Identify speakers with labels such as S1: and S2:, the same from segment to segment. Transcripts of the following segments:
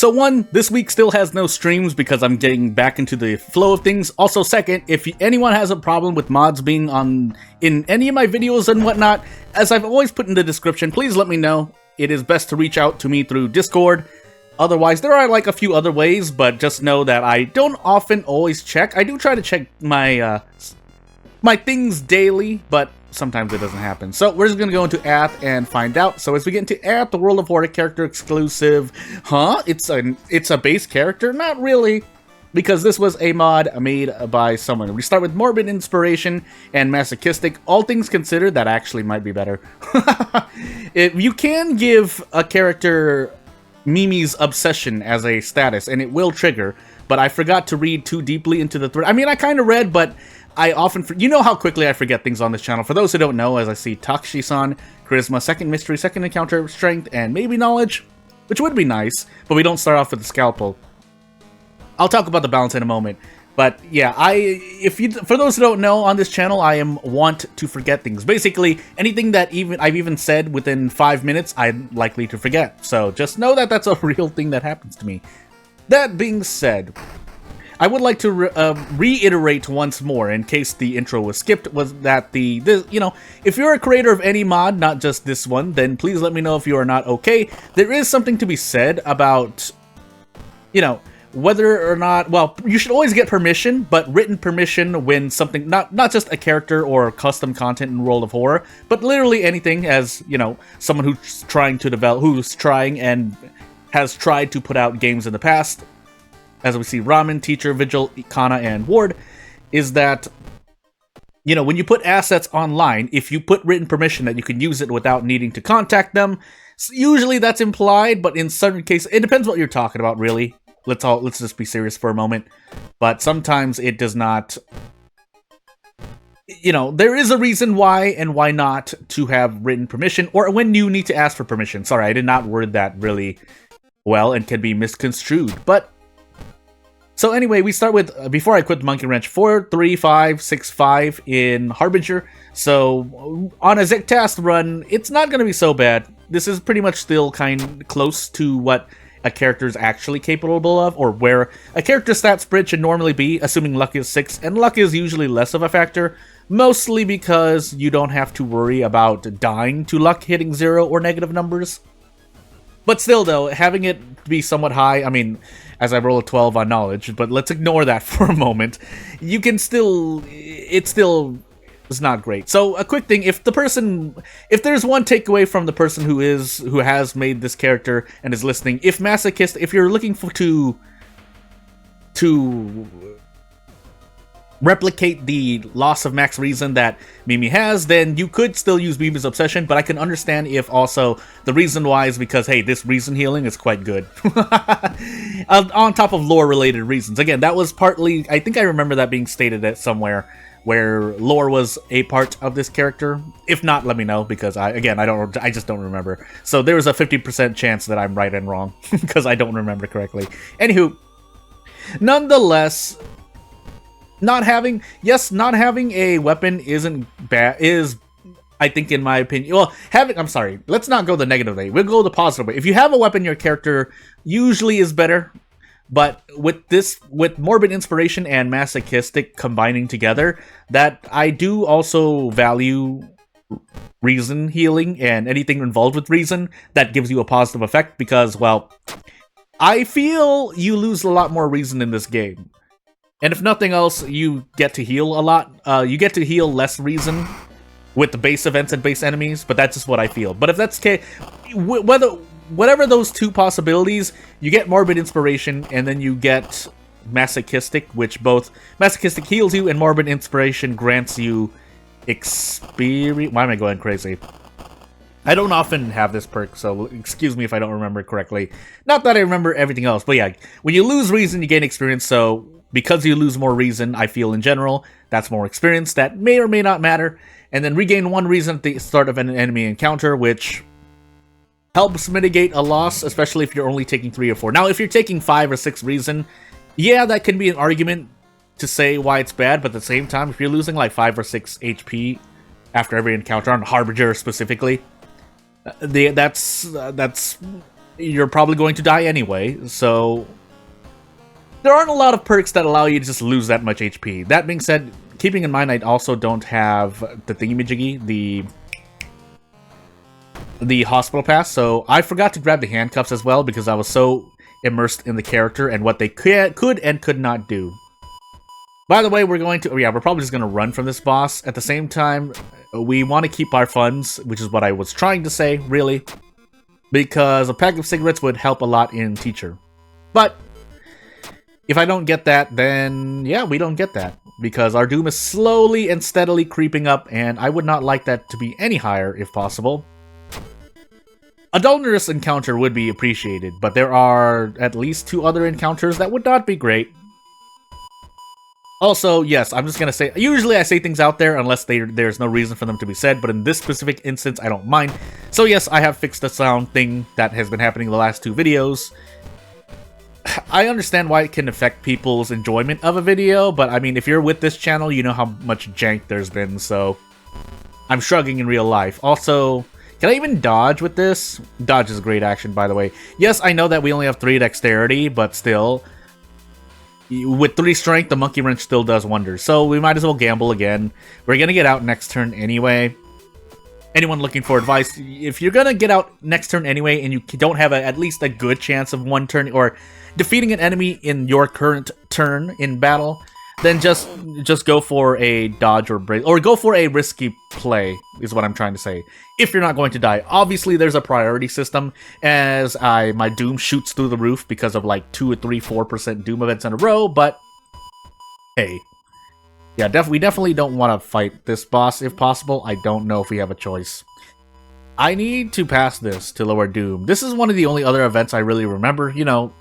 S1: So one, this week still has no streams because I'm getting back into the flow of things. Also second, if anyone has a problem with mods being in any of my videos and whatnot, as I've always put in the description, please let me know. It is best to reach out to me through Discord. Otherwise, there are like a few other ways, but just know that I don't often always check. I do try to check my my things daily, but sometimes it doesn't happen. So we're just gonna go into Ath and find out. So as we get into Ath, the World of Horror character exclusive, it's a base character? Not really, because this was a mod made by someone. We start with Morbid Inspiration and Masochistic. All things considered, that actually might be better. If you can give a character Mimi's Obsession as a status, and it will trigger, but I forgot to read too deeply into the thread. I mean, I kind of read, but I often, you know how quickly I forget things on this channel. For those who don't know, as I see Takshi-san, Charisma, Second Mystery, Second Encounter, Strength, and maybe Knowledge, which would be nice, but we don't start off with the Scalpel. I'll talk about the balance in a moment. But yeah, for those who don't know, on this channel, I am wont to forget things. Basically, anything that I've even said within 5 minutes, I'm likely to forget. So just know that that's a real thing that happens to me. That being said, I would like to reiterate once more, in case the intro was skipped, was that if you're a creator of any mod, not just this one, then please let me know if you are not okay. There is something to be said about, whether or not, well, you should always get permission, but written permission when something, not just a character or custom content in World of Horror, but literally anything, as, someone who's trying to develop, who's trying and has tried to put out games in the past, as we see Ramen, Teacher, Vigil, Kana, and Ward, is that, when you put assets online, if you put written permission that you can use it without needing to contact them, usually that's implied, but in certain cases, it depends what you're talking about, really. Let's just be serious for a moment. But sometimes it does not, there is a reason why and why not to have written permission, or when you need to ask for permission. Sorry, I did not word that really well and can be misconstrued, but so anyway, we start with, before I quit the Monkey Wrench, 43565 in Harbinger. So on a Zectast run, it's not going to be so bad. This is pretty much still kind of close to what a character is actually capable of, or where a character stat spread should normally be, assuming luck is 6, and luck is usually less of a factor, mostly because you don't have to worry about dying to luck hitting 0 or negative numbers. But still, though, having it be somewhat high, I mean, as I roll a 12 on knowledge, but let's ignore that for a moment, you can still, it still is not great. So, a quick thing, if there's one takeaway from the person who has made this character and is listening, if you're looking to replicate the loss of max reason that Mimi has, then you could still use Mimi's Obsession, but I can understand if also the reason why is because, hey, this reason healing is quite good. On top of lore-related reasons. Again, that was partly, I think I remember that being stated at somewhere, where lore was a part of this character. If not, let me know, because I just don't remember. So there was a 50% chance that I'm right and wrong, because I don't remember correctly. Anywho, nonetheless, not having a weapon isn't bad, I think, in my opinion, well, I'm sorry, let's not go the negative way, we'll go the positive way. If you have a weapon, your character usually is better, but with Morbid Inspiration and Masochistic combining together, that I do also value reason healing and anything involved with reason that gives you a positive effect, because, well, I feel you lose a lot more reason in this game. And if nothing else, you get to heal a lot. You get to heal less reason with the base events and base enemies, but that's just what I feel. But if that's the case, whatever those two possibilities, you get Morbid Inspiration, and then you get Masochistic, which both Masochistic heals you, and Morbid Inspiration grants you experience. Why am I going crazy? I don't often have this perk, so excuse me if I don't remember correctly. Not that I remember everything else, but yeah, when you lose reason, you gain experience, so because you lose more reason, I feel in general, that's more experience. That may or may not matter. And then regain 1 reason at the start of an enemy encounter, which helps mitigate a loss, especially if you're only taking 3 or 4. Now, if you're taking 5 or 6 reason, yeah, that can be an argument to say why it's bad, but at the same time, if you're losing like 5 or 6 HP after every encounter, on Harbinger specifically, it's you're probably going to die anyway, so there aren't a lot of perks that allow you to just lose that much HP. That being said, keeping in mind I also don't have the thingamajiggy, the hospital pass, so I forgot to grab the handcuffs as well because I was so immersed in the character and what they could and could not do. By the way, we're probably just going to run from this boss. At the same time, we want to keep our funds, which is what I was trying to say, really, because a pack of cigarettes would help a lot in Teacher. But if I don't get that, then yeah, we don't get that, because our doom is slowly and steadily creeping up, and I would not like that to be any higher if possible. A Dullness encounter would be appreciated, but there are at least 2 other encounters that would not be great. Also, yes, I'm just gonna say, usually I say things out there unless there's no reason for them to be said, but in this specific instance, I don't mind. So yes, I have fixed the sound thing that has been happening the last 2 videos. I understand why it can affect people's enjoyment of a video, but I mean, if you're with this channel, you know how much jank there's been, so I'm shrugging in real life. Also, can I even dodge with this? Dodge is great action, by the way. Yes, I know that we only have 3 dexterity, but still, with 3 strength, the Monkey Wrench still does wonders. So we might as well gamble again. We're gonna get out next turn anyway. Anyone looking for advice, if you're gonna get out next turn anyway and you don't have at least a good chance of 1 turn or defeating an enemy in your current turn in battle, then just go for a dodge or break, or go for a risky play, is what I'm trying to say. If you're not going to die. Obviously, there's a priority system, as my Doom shoots through the roof because of like 2 or 3, 4% Doom events in a row, but hey. Yeah, we definitely don't want to fight this boss if possible. I don't know if we have a choice. I need to pass this to lower Doom. This is one of the only other events I really remember. You know,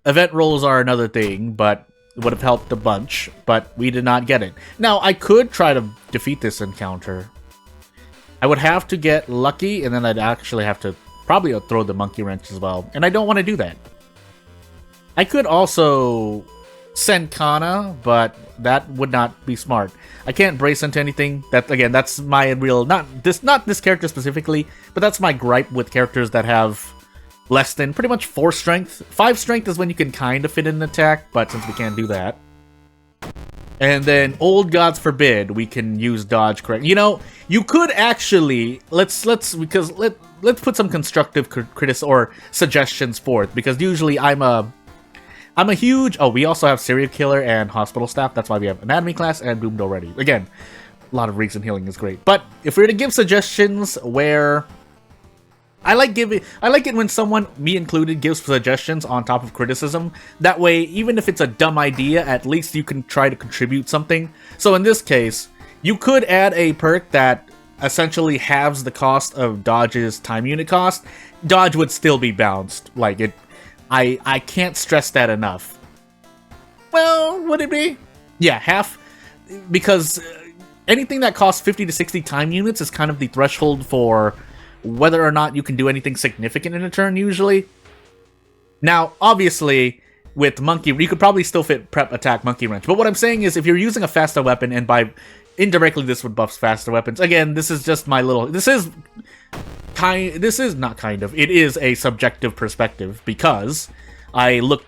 S1: event rolls are another thing, but it would have helped a bunch, but we did not get it. Now, I could try to defeat this encounter. I would have to get lucky, and then I'd actually have to probably throw the Monkey Wrench as well, and I don't want to do that. I could also send Kana, but that would not be smart. I can't brace into anything. That, again, that's my real, not this character specifically, but that's my gripe with characters that have less than pretty much 4 strength. 5 strength is when you can kind of fit in an attack, but since we can't do that. And then, old gods forbid, we can use dodge correct. You know, you could actually, let's put some constructive criticism or suggestions forth, because usually I'm a huge, oh, we also have serial killer and hospital staff. That's why we have anatomy class and doomed already. Again, a lot of reason healing is great. But if we were to give suggestions where I like it when someone, me included, gives suggestions on top of criticism. That way, even if it's a dumb idea, at least you can try to contribute something. So in this case, you could add a perk that essentially halves the cost of Dodge's time unit cost. Dodge would still be bounced. Like, it, I can't stress that enough. Well, would it be? Yeah, half. Because anything that costs 50 to 60 time units is kind of the threshold for whether or not you can do anything significant in a turn, usually. Now, obviously, with Monkey, you could probably still fit prep attack Monkey Wrench. But what I'm saying is, if you're using a faster weapon, and by indirectly this would buff faster weapons. Again, this is just my little, it is a subjective perspective, because I look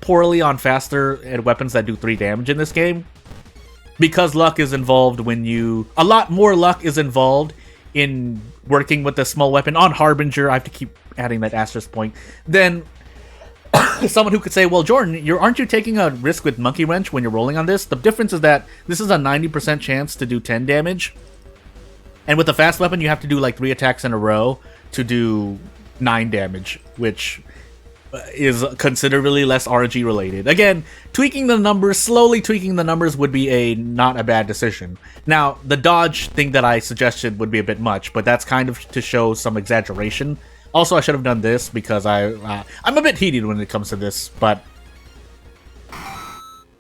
S1: poorly on faster and weapons that do 3 damage in this game. Because luck is involved a lot more luck is involved in working with a small weapon on Harbinger. I have to keep adding that asterisk point. Then someone who could say, well, Jordan, aren't you taking a risk with Monkey Wrench when you're rolling on this? The difference is that this is a 90% chance to do 10 damage. And with a fast weapon, you have to do like 3 attacks in a row to do 9 damage, which is considerably less RNG related. Again, slowly tweaking the numbers would be not a bad decision. Now, the dodge thing that I suggested would be a bit much, but that's kind of to show some exaggeration. Also, I should have done this because I'm a bit heated when it comes to this, but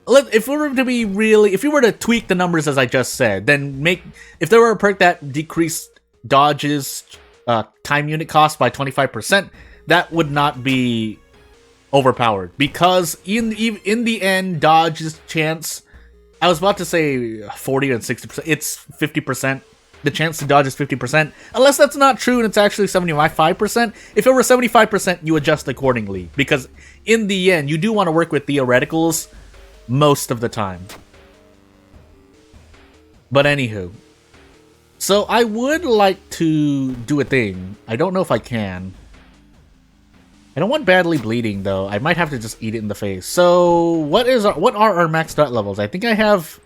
S1: if we were to tweak the numbers as I just said, then if there were a perk that decreased dodge's time unit cost by 25%, that would not be overpowered, because in the end, dodge's chance, I was about to say 40 and 60%, it's 50%, the chance to dodge is 50%, unless that's not true and it's actually 75%. If it were 75%, you adjust accordingly, because in the end, you do want to work with theoreticals most of the time. But anywho, so I would like to do a thing. I don't know if I can. I don't want badly bleeding though. I might have to just eat it in the face. So what are our max threat levels? I think I have.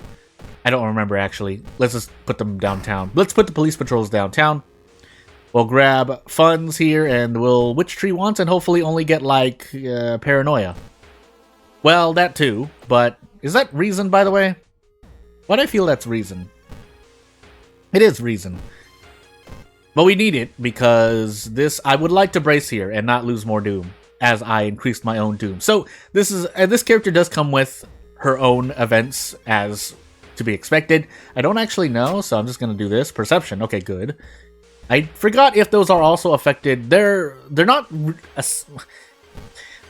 S1: I don't remember actually. Let's just put them downtown. Let's put the police patrols downtown. We'll grab funds here and we'll witch tree once and hopefully only get like paranoia. Well, that too. But is that reason, by the way? Why do I feel that's reason? It is reason. But we need it because this, I would like to brace here and not lose more doom as I increased my own doom. So this character does come with her own events as to be expected. I don't actually know, so I'm just going to do this. Perception. Okay, good. I forgot if those are also affected. They're not on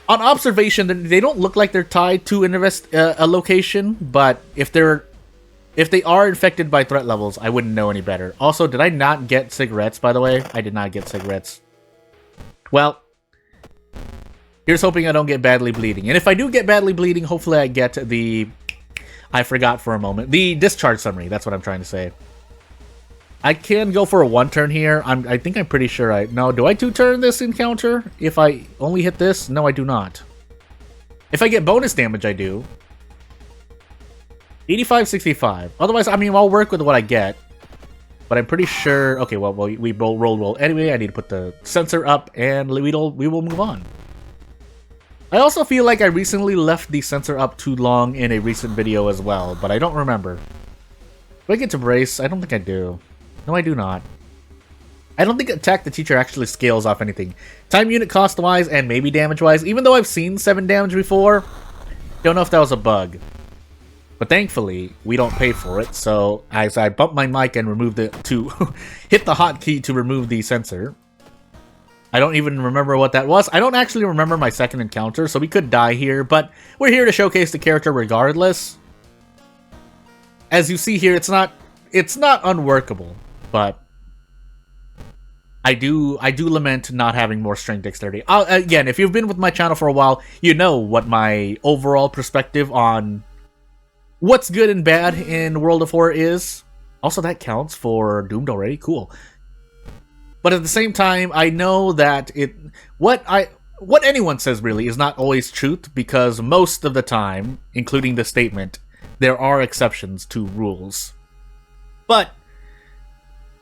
S1: observation. They don't look like they're tied to a location, but if they are infected by threat levels, I wouldn't know any better. Also, did I not get cigarettes, by the way? I did not get cigarettes. Well, here's hoping I don't get badly bleeding. And if I do get badly bleeding, hopefully I get the... I forgot for a moment. The discharge summary, that's what I'm trying to say. I can go for a 1-turn here. I think I'm pretty sure No, do I 2-turn this encounter? If I only hit this? No, I do not. If I get bonus damage, I do. 85-65. Otherwise, I mean, I'll work with what I get. But I'm pretty sure... Okay, well we roll. Anyway, I need to put the sensor up, and we will move on. I also feel like I recently left the sensor up too long in a recent video as well, but I don't remember. Do I get to brace? I don't think I do. No, I do not. I don't think Attack the Teacher actually scales off anything. Time unit cost-wise and maybe damage-wise, even though I've seen 7 damage before, don't know if that was a bug. But thankfully, we don't pay for it, so as I bump my mic and remove to hit the hotkey to remove the sensor. I don't even remember what that was. I don't actually remember my second encounter, so we could die here, but we're here to showcase the character regardless. As you see here, it's not unworkable, but I do lament not having more strength dexterity. Again, if you've been with my channel for a while, you know what my overall perspective on what's good and bad in World of Horror is. Also, that counts for Doomed already. Cool. But at the same time, I know that what anyone says really is not always truth, because most of the time, including the statement, there are exceptions to rules. But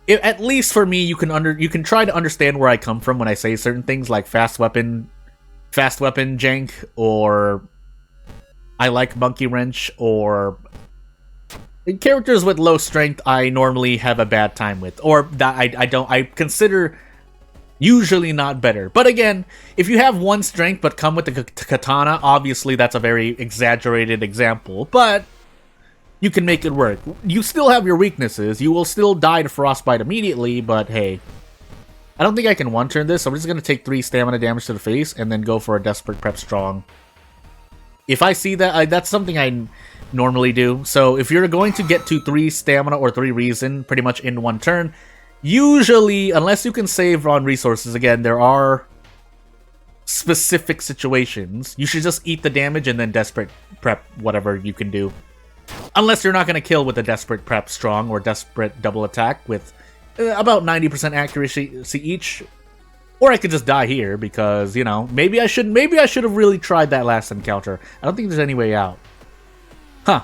S1: at least for me, you can try to understand where I come from when I say certain things like fast weapon jank, or I like monkey wrench, or characters with low strength I normally have a bad time with, or that I consider usually not better. But again, if you have 1 strength but come with the katana, obviously that's a very exaggerated example, but you can make it work. You still have your weaknesses. You will still die to frostbite immediately, but hey. I don't think I can 1-turn this, so I'm just going to take 3 stamina damage to the face and then go for a Desperate Prep Strong. If I see that, that's something I normally do. So if you're going to get to 3 stamina or 3 reason pretty much in 1 turn, usually, unless you can save on resources, again, there are specific situations, you should just eat the damage and then Desperate Prep whatever you can do. Unless you're not going to kill with a Desperate Prep Strong or Desperate Double Attack with about 90% accuracy each. Or I could just die here because, you know, maybe I should have really tried that last encounter. I don't think there's any way out. Huh.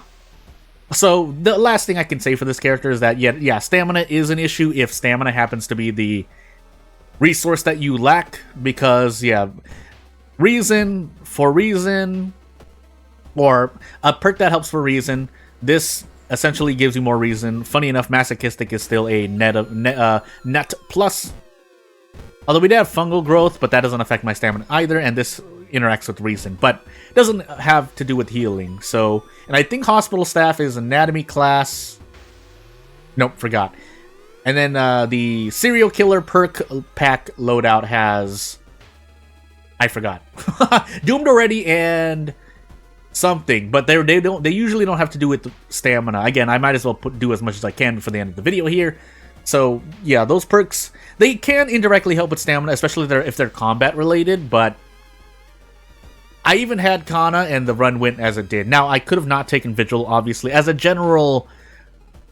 S1: So the last thing I can say for this character is that, yeah, stamina is an issue if stamina happens to be the resource that you lack, because, yeah, reason, or a perk that helps for reason, this essentially gives you more reason. Funny enough, masochistic is still a net plus. Although we do have fungal growth, but that doesn't affect my stamina either, and this interacts with reason, but it doesn't have to do with healing. So, and I think hospital staff is anatomy class. Nope, forgot. And then the serial killer perk pack loadout has, I forgot, Doomed already and something, but they usually don't have to do with stamina. Again, I might as well do as much as I can for the end of the video here. So yeah, those perks, they can indirectly help with stamina, especially if they're combat related, but I even had Kana and the run went as it did. Now, I could have not taken Vigil, obviously. As a general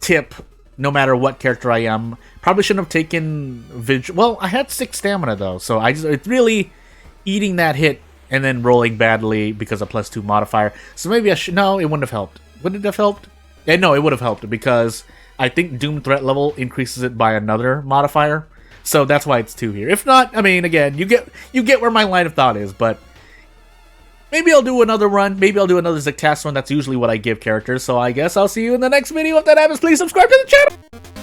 S1: tip, no matter what character I am, probably shouldn't have taken Vigil. Well, I had 6 stamina though, so it's really eating that hit and then rolling badly because of +2 modifier. So maybe I should... No, it wouldn't have helped. Would it have helped? Yeah, no, it would have helped because I think Doom threat level increases it by another modifier. So that's why it's 2 here. If not, I mean, again, you get where my line of thought is, but maybe I'll do another run. Maybe I'll do another Zectas run. That's usually what I give characters. So I guess I'll see you in the next video. If that happens, please subscribe to the channel.